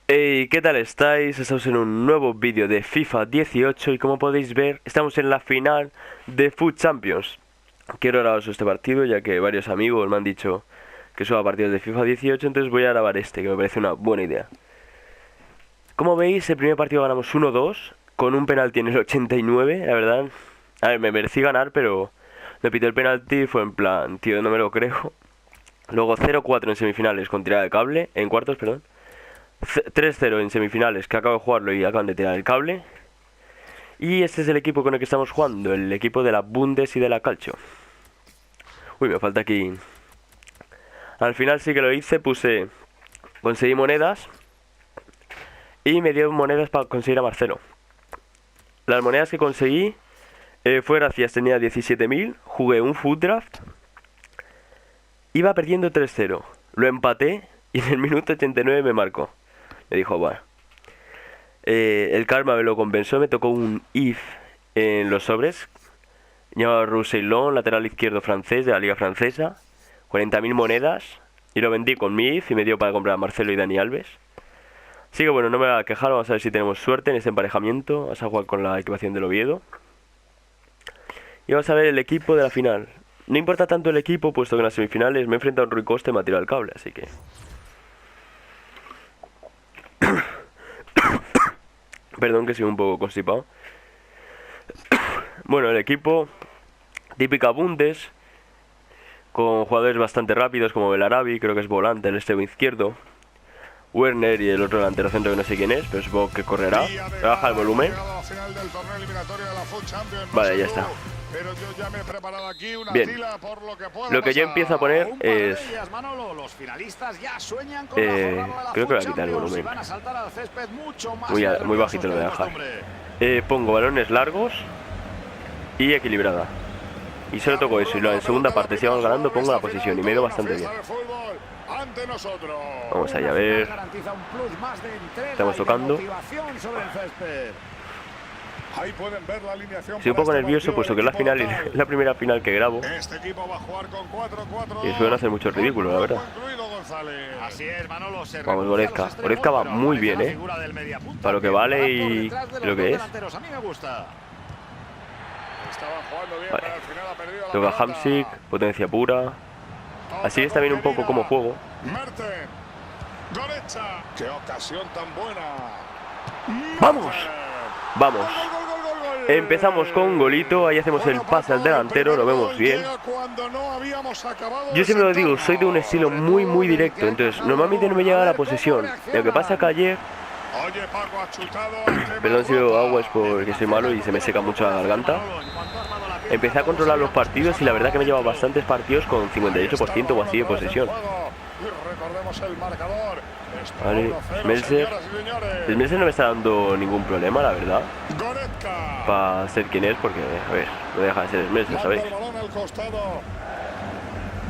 Hey, ¿qué tal estáis? Estamos en un nuevo vídeo de FIFA 18 y como podéis ver, estamos en la final de Foot Champions. Quiero grabaros este partido ya que varios amigos me han dicho que suba partidos de FIFA 18, entonces voy a grabar este, que me parece una buena idea. Como veis, el primer partido ganamos 1-2, con un penalti en el 89, la verdad. A ver, me merecí ganar, pero me pitó el penalti, fue en plan, tío, no me lo creo. Luego 0-4 en semifinales con tirada de cable, en cuartos, perdón. 3-0 en semifinales, que acabo de jugarlo y acaban de tirar el cable. Y este es el equipo con el que estamos jugando, el equipo de la Bundes y de la Calcio. Uy, me falta aquí. Al final sí que lo hice, conseguí monedas y me dio monedas para conseguir a Marcelo. Las monedas que conseguí fue gracias, tenía 17.000, jugué un foot draft, iba perdiendo 3-0, lo empaté y en el minuto 89 me marcó. Me dijo, bueno, el karma me lo compensó, me tocó un if en los sobres, llamado Roussillon, lateral izquierdo francés de la liga francesa, 40.000 monedas, y lo vendí con mi if y me dio para comprar a Marcelo y Dani Alves. Así que bueno, no me voy a quejar, vamos a ver si tenemos suerte en este emparejamiento. Vamos a jugar con la equipación del Oviedo. Y vamos a ver el equipo de la final. No importa tanto el equipo, puesto que en las semifinales me he enfrentado a un Rui Costa y me ha tirado el cable, así que... Perdón que soy un poco constipado. Bueno, el equipo, típica Bundes, con jugadores bastante rápidos como Belarabi, creo que es volante, el extremo izquierdo. Werner y el otro delantero centro que no sé quién es, pero supongo que correrá. Baja el volumen. Vale, ya está. Bien, lo que yo empiezo a poner es... creo que voy a quitar el volumen. Muy bajito lo voy a dejar. Pongo balones largos y equilibrada. Y solo toco eso, y en segunda parte, si vamos ganando, pongo la posición y me he ido bastante bien. Vamos allá a ver. Estamos tocando. Estoy un poco nervioso puesto que es la final, es la primera final que grabo. Y suelen hacer mucho ridículo, la verdad. Vamos, Goretzka. Goretzka va muy bien, para lo que vale y lo que es. Vale. Toca Hamsik, potencia pura. Así está bien un poco como juego. ¡Vamos! ¡Vamos! Empezamos con golito, ahí hacemos el pase al delantero, lo vemos bien. Yo siempre lo digo, soy de un estilo muy directo, entonces normalmente no me llega a la posesión. Lo que pasa que ayer... Perdón si veo agua, es porque soy malo y se me seca mucho la garganta. Empecé a controlar los partidos y la verdad que me he llevado bastantes partidos con 58% o así de posesión. Vale, Smelser. Smelser no me está dando ningún problema, la verdad, para ser quien es, porque, a ver, no deja de ser Smelser, ¿sabéis?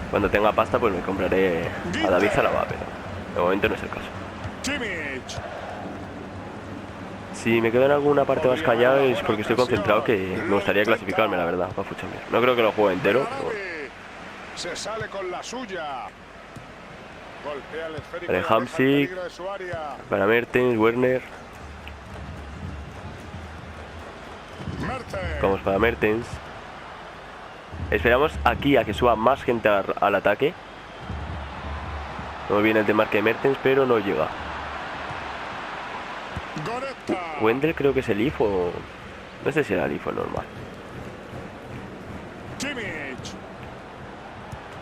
Cuando tenga pasta pues me compraré a David Zalaba, pero de momento no es el caso. Si me quedo en alguna parte más callado es porque estoy concentrado, que me gustaría clasificarme, la verdad, para Foot Champions. No creo que lo juegue entero, pero... Se sale con la suya. Vale, Hamsik, para Mertens, Werner. Vamos para Mertens. Esperamos aquí a que suba más gente al ataque. No viene el desmarque de Mertens, pero no llega. Wendell creo que es el IF o... No sé si era el IF o normal.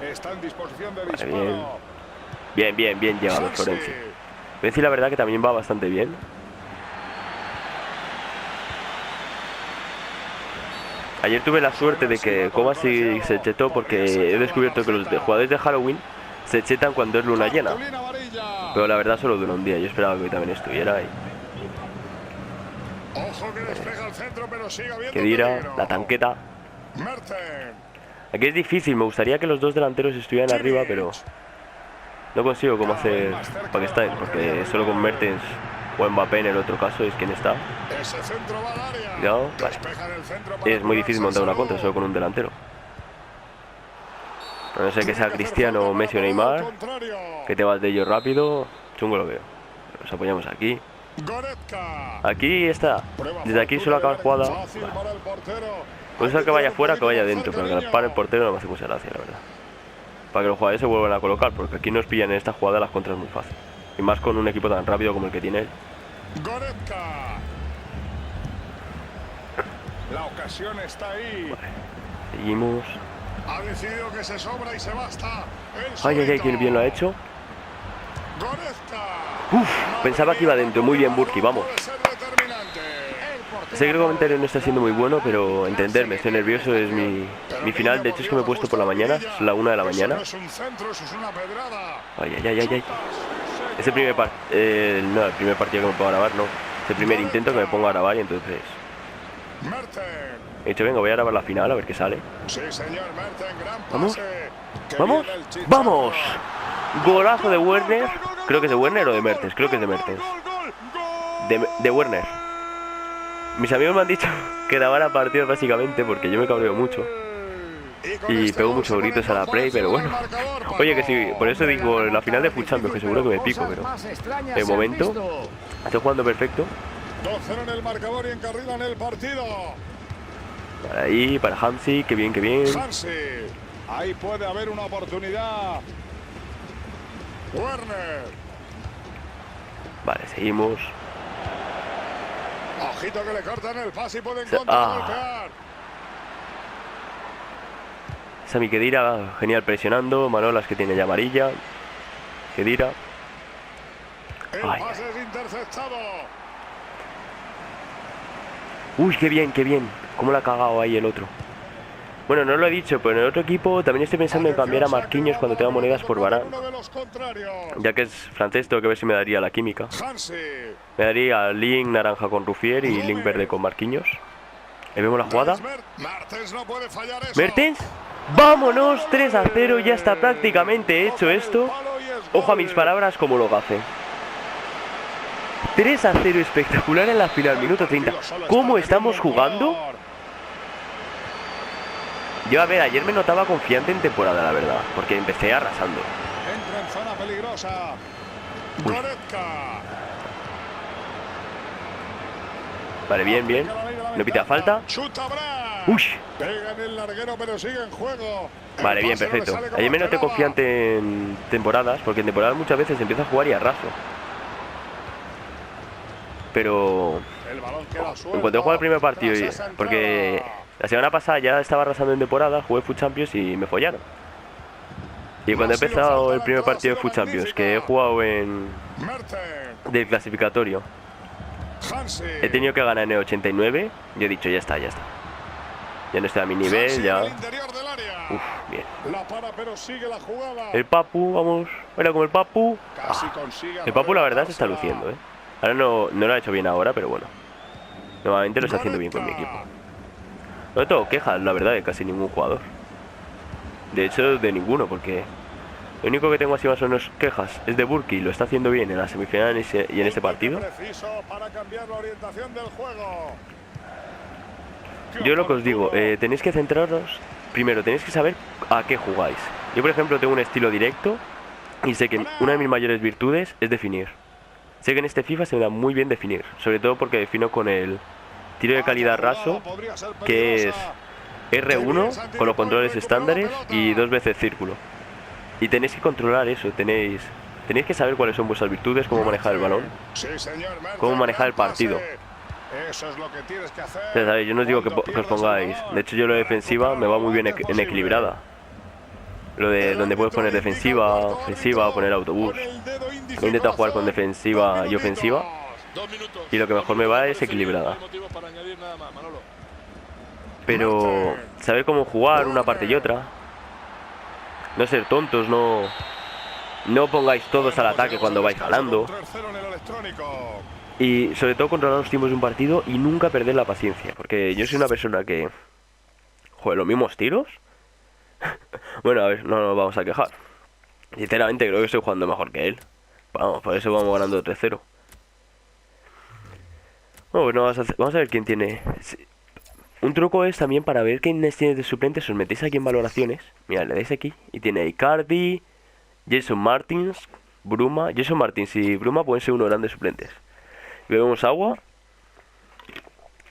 Está en disposición de Vale, disparo. Bien llegado Florenzi. Voy a decir la verdad que también va bastante bien. Ayer tuve la suerte de que Kovacic se chetó, porque he descubierto que los jugadores de Halloween se chetan cuando es luna llena. Pero la verdad solo dura un día, yo esperaba que hoy también estuviera ahí. Que dirá, la tanqueta. Aquí es difícil, me gustaría que los dos delanteros estuvieran arriba, pero no consigo cómo hacer para que estén, porque solo con Mertens o Mbappé en el otro caso es quien está. Cuidado, vale. Es muy difícil montar una contra solo con un delantero. A no ser que sea Cristiano, Messi o Neymar, que te vas de ellos rápido, chungo lo veo. Nos apoyamos aquí. Goretzka. Aquí está. Desde aquí suelo acabar jugada. Fácil para el portero. Puede ser que vaya fuera, que vaya dentro, pero que para el portero no me hace mucha gracia, la verdad. Para que los jugadores se vuelvan a colocar, porque aquí nos pillan en esta jugada las contras muy fácil. Y más con un equipo tan rápido como el que tiene él. Goretzka. La ocasión está ahí. Seguimos. Ha decidido que se sobra y se basta. Ay, ay, ay, que bien lo ha hecho. Goretzka. Pensaba que iba dentro. Muy bien, Burki, vamos. Puede ser determinante. Sé que el comentario no está siendo muy bueno, pero entenderme, estoy nervioso, es mi final. De hecho es que me he puesto por la mañana, es la 1 de la mañana. No es un centro, eso es una pedrada. Ay, ay, ay, ay, ay. Es el primer no, el primer partido que me pongo a grabar, no. Es el primer intento que me pongo a grabar y entonces Mertens. he dicho, venga, voy a grabar la final a ver qué sale. Sí, señor, Mertens, gran ¿Vamos? pase. Qué ¿Vamos? bien el Chicharro. ¡Vamos! Golazo de Werner. Creo que es de Werner o de Mertens, creo que es de Mertens. De Werner. Mis amigos me han dicho que grabara partidos básicamente porque yo me cabreo mucho. Y pego muchos gritos a la play, pero bueno. Oye, que sí, por eso digo, la final de Foot Champions, que seguro que me pico, pero de momento estoy jugando perfecto. 2-0 en el marcador y encarrilan el partido. Para ahí, para Hansi, que bien, que bien. Hansi. Ahí puede haber una oportunidad. Werner. Vale, seguimos. Ojito que le cortan el pase y pueden Ah. contragolpear. Sami Khedira, genial presionando. Manolas que tiene ya amarilla. Khedira. El Ay, pase es interceptado. Uy, qué bien, qué bien. Cómo la ha cagado ahí el otro. Bueno, no lo he dicho, pero en el otro equipo también estoy pensando en cambiar a Marquinhos cuando tenga monedas por Varane. Uno de los contrarios. Ya que es francés, tengo que ver si me daría la química. Hansi. Me daría Link naranja con Ruffier y Link verde con Marquinhos. Ahí vemos la jugada. Mertens no puede fallar eso. Mertens. ¡Vámonos! 3-0, ya está prácticamente hecho esto. Ojo a mis palabras como lo hace. 3-0 espectacular en la final, minuto 30. ¿Cómo estamos jugando? Yo, a ver, ayer me notaba confiante en temporada, la verdad, porque empecé arrasando. Entra en zona peligrosa. Uy. Goretzka. Vale, bien, bien. No pita falta. Chuta Brand. Uy. Pega en el larguero, pero sigue en juego. El Vale, bien, pase no le perfecto. sale como Ayer me noté esperaba. confiante en temporadas, porque en temporadas muchas veces empiezo a jugar y arraso. Pero El balón queda suelto. en cuanto he jugado el primer partido, Tras esa porque entrada. la semana pasada ya estaba arrasando en temporada, jugué Foot Champions y me follaron. Y cuando he empezado el primer partido de Foot Champions, que he jugado en Mertens. del clasificatorio, Hansi. he tenido que ganar en el 89, yo he dicho, ya está, ya está. Ya no estoy a mi Hansi nivel, en ya. el interior del área. Uf, bien. La para, pero sigue la jugada. El Papu, vamos. Era como el Papu. Casi consigue El Papu la verdad se está arrebatársela. luciendo, Ahora no lo ha hecho bien ahora, pero bueno. Normalmente lo está haciendo bien con mi equipo. No tengo quejas, la verdad, de casi ningún jugador. De hecho, de ninguno, porque lo único que tengo así más o menos quejas es de Burki, lo está haciendo bien en la semifinal y en este partido. Preciso para cambiar la orientación del juego. Yo lo que os digo, tenéis que centraros. Primero, tenéis que saber a qué jugáis. Yo, por ejemplo, tengo un estilo directo y sé que una de mis mayores virtudes es definir. Sé que en este FIFA se me da muy bien definir, sobre todo porque defino con el tiro de calidad raso, que es R1 con los controles estándares y 2 veces círculo. Y tenéis que controlar eso, tenéis que saber cuáles son vuestras virtudes, cómo manejar el balón, Sí, señor, Mertens, cómo manejar el gran pase. partido. Eso es lo que tienes que hacer. Ya sabéis, yo no os digo que os pongáis. De hecho, yo lo de defensiva me va muy bien en equilibrada. Lo de donde puedes poner defensiva, ofensiva, poner autobús. He intentado jugar con defensiva y ofensiva. Y lo que mejor me va es equilibrada. Pero saber cómo jugar una parte y otra. No ser tontos, no pongáis todos al ataque cuando vais ganando. Y sobre todo controlar los tiempos de un partido y nunca perder la paciencia. Porque yo soy una persona que... Joder, los mismos tiros. Bueno, a ver, no nos vamos a quejar. Sinceramente creo que estoy jugando mejor que él. Vamos, por eso vamos ganando 3-0. Bueno, pues vamos a ver quién tiene... Un truco es también para ver quiénes tiene de suplentes. Os metéis aquí en valoraciones. Mira, le dais aquí y tiene Icardi, Jason Martins, Bruma, Jason Martins y Bruma pueden ser unos grandes suplentes. Bebemos agua.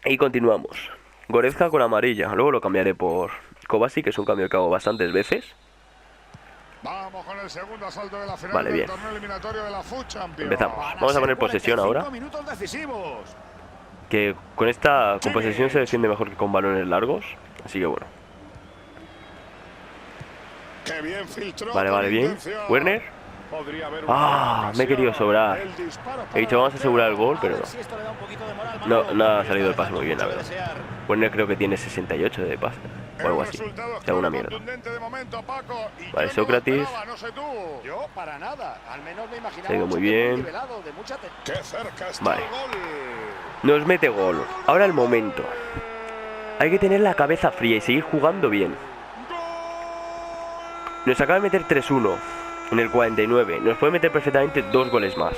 Y continuamos. Goretzka con amarilla. Luego lo cambiaré por Kovacic, que es un cambio que hago bastantes veces. Vamos con el segundo asalto de la final Vale, del bien. torneo eliminatorio de la Food Champions. Empezamos. Vamos a poner posesión ahora. Minutos decisivos. Que con posesión se defiende mejor que con balones largos. Así que bueno. Qué bien filtró, Vale, con vale, bien. intención. Werner. Podría haber una Me he querido ocasión. sobrar. El disparo He para dicho vamos a asegurar el gol, A pero ver no. si esto le da un poquito de moral, No, Manolo. no ha salido el pase muy bien, la Mucho verdad. que desear. Werner creo que tiene 68 de pase. O algo El así. resultado O sea, una es mierda. contundente de momento, Paco, y Vale, yo no Sócrates. lo esperaba, no sé tú. Yo, para nada. Al menos me imaginaba Se ha ido un muy choque bien. nivelado, de mucha Qué cerca está Vale. el gol. Nos mete gol. Ahora el momento. Hay que tener la cabeza fría y seguir jugando bien. Nos acaba de meter 3-1 en el 49. Nos puede meter perfectamente 2 goles más.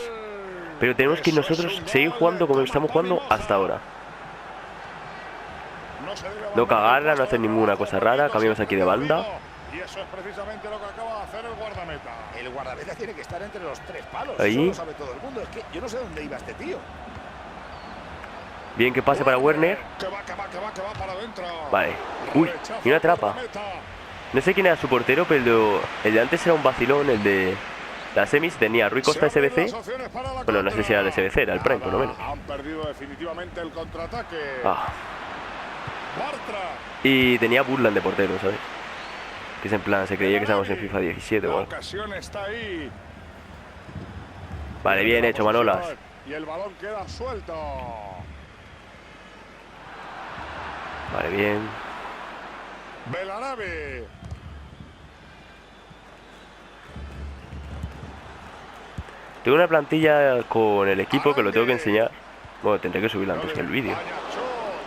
Pero tenemos que nosotros seguir jugando como estamos jugando hasta ahora. No cagarla, no hacer ninguna cosa rara. Cambiamos aquí de banda. Y eso es precisamente lo que acaba de hacer el guardameta. El guardameta tiene que estar entre los 3 palos. Ahí. Eso lo sabe todo el mundo. Es que yo no sé dónde iba este tío. Bien que pase para Werner. Que va para adentro. Vale. Uy, y una trapa. No sé quién era su portero, pero el de antes era un vacilón. El de las semis tenía Rui Costa SBC. Bueno, no sé si era el SBC, era el Prime, por lo menos. Han perdido definitivamente el contraataque. Ah. Bartra. Y tenía Burland de portero, ¿sabes? Que es en plan, se creía que estábamos en FIFA 17 o La algo. ocasión está ahí. Vale, bien hecho, Manolas. Y el balón queda suelto. Vale, bien. Belarabe. Tengo una plantilla con el equipo que lo tengo que enseñar. Bueno, tendré que subirla antes que el vídeo.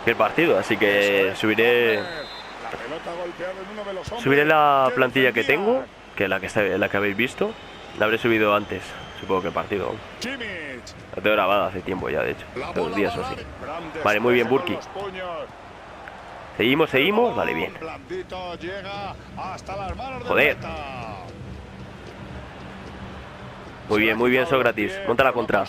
Que el partido, así que subiré la plantilla que tengo, que es la que habéis visto. La habré subido antes, supongo que el partido. La tengo grabada hace tiempo ya, de hecho, 2 días o así. Vale, muy bien, Burki. Seguimos, vale, bien. Joder. Muy bien, Sócrates. Monta la contra.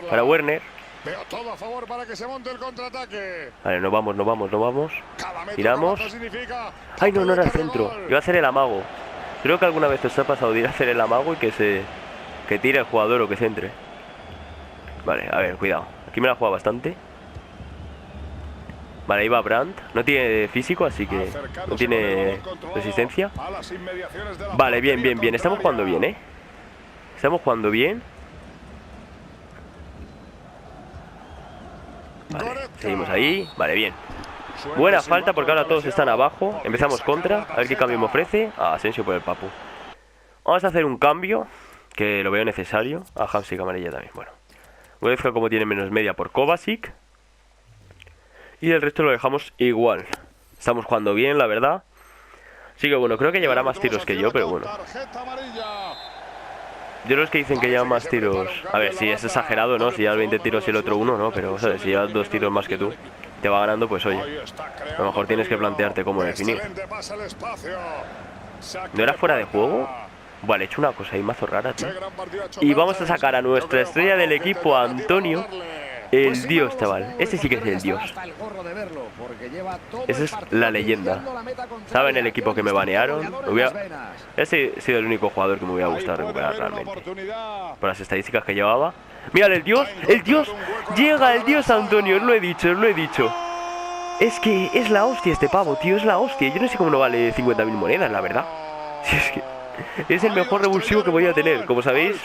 Para Werner. Veo todo a favor para que se monte el contraataque. Vale, nos vamos. Tiramos. Ay, no era el centro. Iba a hacer el amago. Creo que alguna vez os ha pasado de ir a hacer el amago y que tire el jugador o que centre. Vale, a ver, cuidado. Aquí me la juega bastante. Vale, ahí va Brandt. No tiene físico, así que no tiene resistencia. Vale, bien. Estamos jugando bien, ¿eh? Estamos jugando bien. Vale, seguimos ahí. Vale, bien. Buena falta porque ahora todos están abajo. Empezamos contra. A ver qué cambio me ofrece. A Asensio por el Papu. Vamos a hacer un cambio que lo veo necesario. A Hamsik amarilla también. Bueno. Goretzka como tiene menos media por Kovacic. Y el resto lo dejamos igual. Estamos jugando bien, la verdad. Así que bueno, creo que llevará más tiros que yo, pero bueno. Yo los que dicen que llevan más tiros. A ver, si es exagerado, ¿no? Si llevas 20 tiros y el otro 1, ¿no? Pero, ¿sabes? Si llevas 2 tiros más que tú, te va ganando, pues oye. A lo mejor tienes que plantearte cómo definir. ¿No era fuera de juego? Vale, he hecho una cosa ahí mazo rara, tío. Y vamos a sacar a nuestra estrella del equipo, a Antonio. El dios, chaval. Este sí que es el dios. Esa es la leyenda. ¿Saben el equipo que me banearon? Ese ha sido el único jugador que me hubiera gustado recuperar realmente. Por las estadísticas que llevaba. ¡Mira el dios! ¡El dios! ¡Llega el dios Antonio! Os lo he dicho. Es que es la hostia este pavo, tío. Es la hostia. Yo no sé cómo no vale 50.000 monedas, la verdad. Si es que es el mejor revulsivo que podía tener. Como sabéis,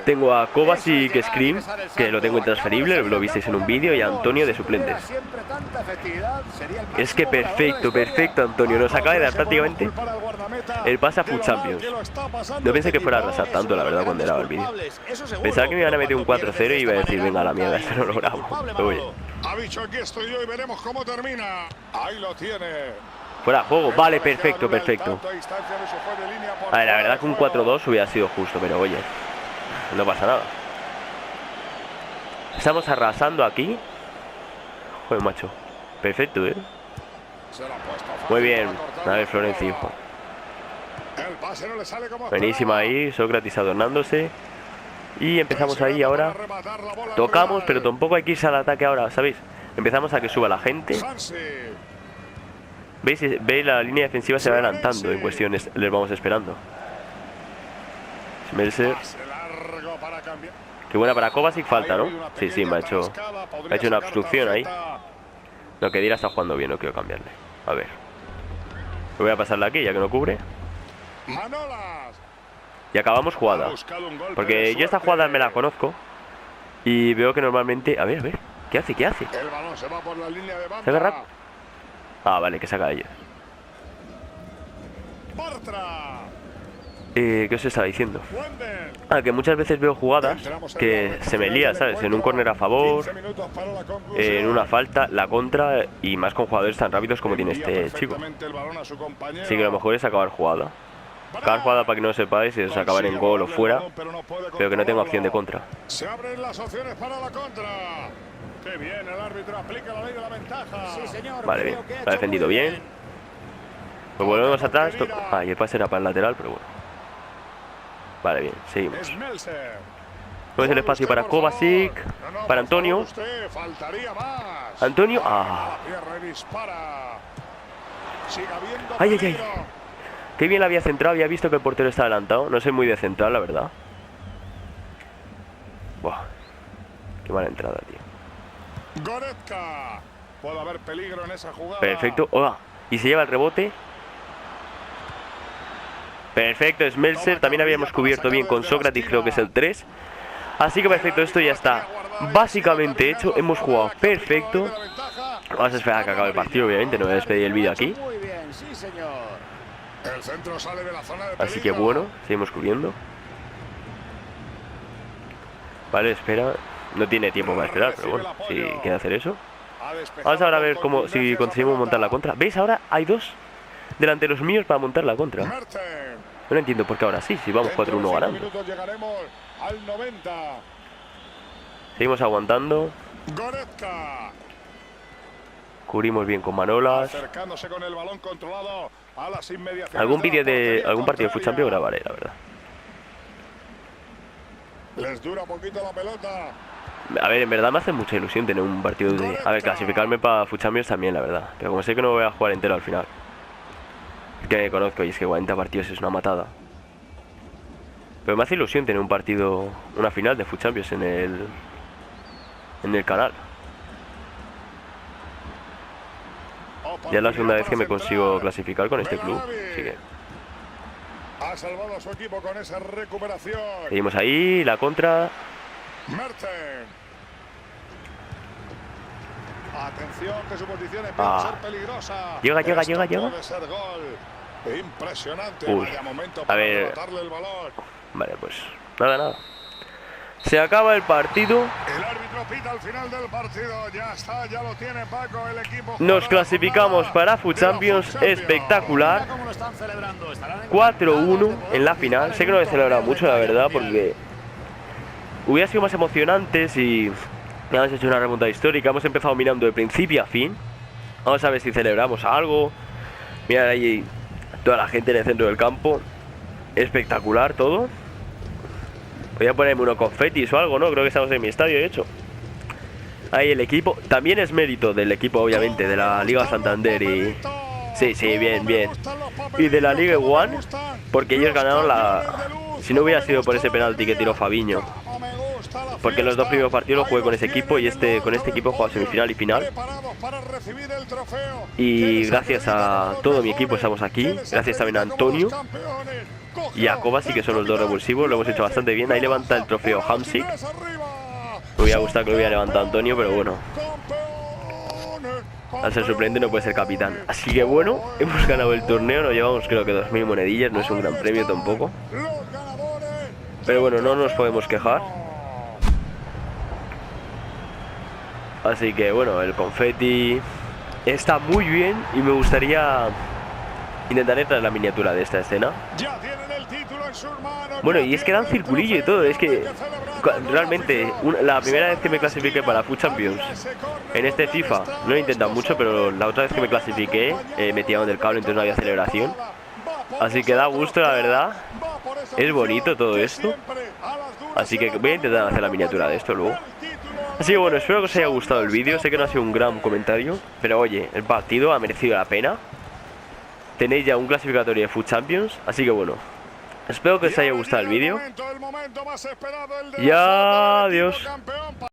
tengo a Kovacic Scream, que lo tengo intransferible, lo visteis en un vídeo, y a Antonio de suplentes. Es que perfecto, Antonio. Nos acaba de dar prácticamente el pase a Food Champions. No pensé que fuera a arrasar tanto, la verdad, cuando era el vídeo. Pensaba que me iban a meter un 4-0 y iba a decir, venga a la mierda, esto no lo grabo. Pero oye. Ha dicho aquí estoy yo y veremos cómo termina. Ahí lo tiene. Fuera de juego, vale, perfecto. A ver, la verdad que un 4-2 hubiera sido justo, pero oye, no pasa nada. Estamos arrasando aquí. Joder, macho. Perfecto, ¿eh? Muy bien. A ver, Florencio, hijo. El pase no le sale como Buenísima esperaba. ahí, Sócrates adornándose. Y empezamos ahí Presionando ahora. para rematar la bola al Tocamos, rival. pero tampoco hay que irse al ataque ahora, ¿sabéis? Empezamos a que suba la gente. Hansi. ¿Veis? ¿Veis? La línea defensiva se va adelantando en cuestiones. Les vamos esperando. Smelser. Pase largo para cambiar. Qué buena para Kovacic, falta, Ahí ha ¿no? habido una Sí, sí, pequeña me ha hecho atascada, podría una sacar obstrucción ahí. tarjeta. No, que Dira está jugando bien, no quiero cambiarle. A ver. Lo voy a pasarle aquí, ya que no cubre. Manolas. Y acabamos Ha jugada. buscado un golpe Porque de yo esta suerte. jugada me la conozco. Y veo que normalmente... A ver. ¿Qué hace? ¿Qué hace? El balón se va por la línea de banda. ¿Se agarra? Ah, vale, que saca ellos. Bartra. ¿Qué os estaba diciendo? Wendel. Ah, que muchas veces veo jugadas Entramos en que la se me recta lía, del ¿sabes? En un encuentro. córner a favor, 15 minutos para la conclusión. en una falta, la contra, y más con jugadores tan rápidos como tiene Envía este chico. perfectamente el balón a su compañero. Así que lo mejor es acabar jugada. Acabar jugada para que no sepáis si os acaban en gol o fuera, pero que no tenga opción de contra. Se abren las opciones para la contra. Qué bien, el árbitro aplica la ley de la ventaja. Sí, señor. Vale, creo bien. que ha Lo ha hecho defendido muy bien. Pues volvemos atrás. Ah, y el pase era para el lateral, pero bueno. Vale, bien, seguimos. Smelser. Luego el espacio para Kovacic, No, para por Antonio. favor, usted, faltaría más. Antonio, A la pierna y dispara. Sigue habiendo Ay, ay, ay. peligro. Qué bien la había centrado, había visto que el portero está adelantado. No soy muy de central, la verdad. Buah. Qué mala entrada, tío. Goretzka. Puede haber peligro en esa jugada. Perfecto. ¡Oh! Y se lleva el rebote. Perfecto, Smelser. También habíamos cubierto bien con Sócrates, creo que es el 3. Así que perfecto, esto ya está básicamente hecho. Hemos jugado perfecto. Vamos a esperar a que acabe el partido, obviamente. No voy a despedir el vídeo aquí. Muy bien, sí, señor. El centro sale de la zona de Así que peligro. bueno, seguimos cubriendo. Vale, espera. No tiene tiempo para esperar, pero bueno, si quiere hacer eso. Ha despejado Vamos ahora a ver con cómo, si contundencia conseguimos esa montar la pelota. contra. ¿Veis? Ahora hay dos delanteros míos para montar la contra. Mertens. No entiendo por qué ahora sí, si vamos Dentro de 4-1 5 ganando. minutos llegaremos al 90. Seguimos aguantando. Goretzka. Cubrimos bien con Manolas. Acercándose con el balón controlado a las inmediaciones. Algún de la vídeo de portería algún partido de Foot contraria. Champions grabaré, la verdad. Les dura poquito la pelota. A ver, en verdad me hace mucha ilusión tener un partido de... A ver, clasificarme para Foot Champions también, la verdad. Pero como sé que no voy a jugar entero al final. Es que me conozco y es que 40 partidos es una matada. Pero me hace ilusión tener un partido, una final de Foot Champions en el canal. Ya es la segunda vez que me consigo clasificar con este club. Así que Ha salvado a su equipo con esa recuperación. seguimos ahí, la contra. Mertens. Atención que su posición empieza a ser peligrosa. Llega. Esto puede ser gol. Impresionante. Uy. Vaya momento A para ver. rebotarle el balón. Vale, pues nada. Se acaba el partido. El árbitro pita al final del partido. Ya está, ya lo tiene Paco, el equipo. Nos clasificamos para Foot Champions. Espectacular. Mira cómo lo están celebrando. Estarán en 4-1 en la final. Sé que no he celebrado mucho, la verdad, porque hubiera sido más emocionante si hemos hecho una remontada histórica. Hemos empezado mirando de principio a fin. Vamos a ver si celebramos algo. Mirad ahí toda la gente en el centro del campo. Espectacular todo. Voy a ponerme unos confetis o algo, ¿no? Creo que estamos en mi estadio, de hecho. Ahí el equipo. También es mérito del equipo, obviamente, de la Liga Santander y... Sí, bien. Y de la Liga One, porque ellos ganaron la... Si no hubiera sido por ese penalti que tiró Fabiño. Porque los dos primeros partidos los jugué con ese equipo y con este equipo he jugado semifinal y final. Y gracias a todo mi equipo estamos aquí. Gracias también a Antonio y a Kovacic, que son los dos revulsivos. Lo hemos hecho bastante bien. Ahí levanta el trofeo Hamsik. Me hubiera gustado que lo hubiera levantado Antonio, pero bueno, al ser suplente no puede ser capitán. Así que bueno, hemos ganado el torneo. Nos llevamos creo que 2000 monedillas. No es un gran premio tampoco, pero bueno, no nos podemos quejar. Así que bueno, el confeti está muy bien y me gustaría intentar traer la miniatura de esta escena. Bueno, y es que dan circulillo y todo. Es que realmente la primera vez que me clasifiqué para Foot Champions en este FIFA, no he intentado mucho, pero la otra vez que me clasifiqué me tiraron del cable, entonces no había celebración. Así que da gusto, la verdad. Es bonito todo esto. Así que voy a intentar hacer la miniatura de esto luego. Así que bueno, espero que os haya gustado el vídeo. Sé que no ha sido un gran comentario, pero oye, el partido ha merecido la pena. Tenéis ya un clasificatorio de Foot Champions. Así que bueno, espero que os haya gustado el vídeo. Y adiós.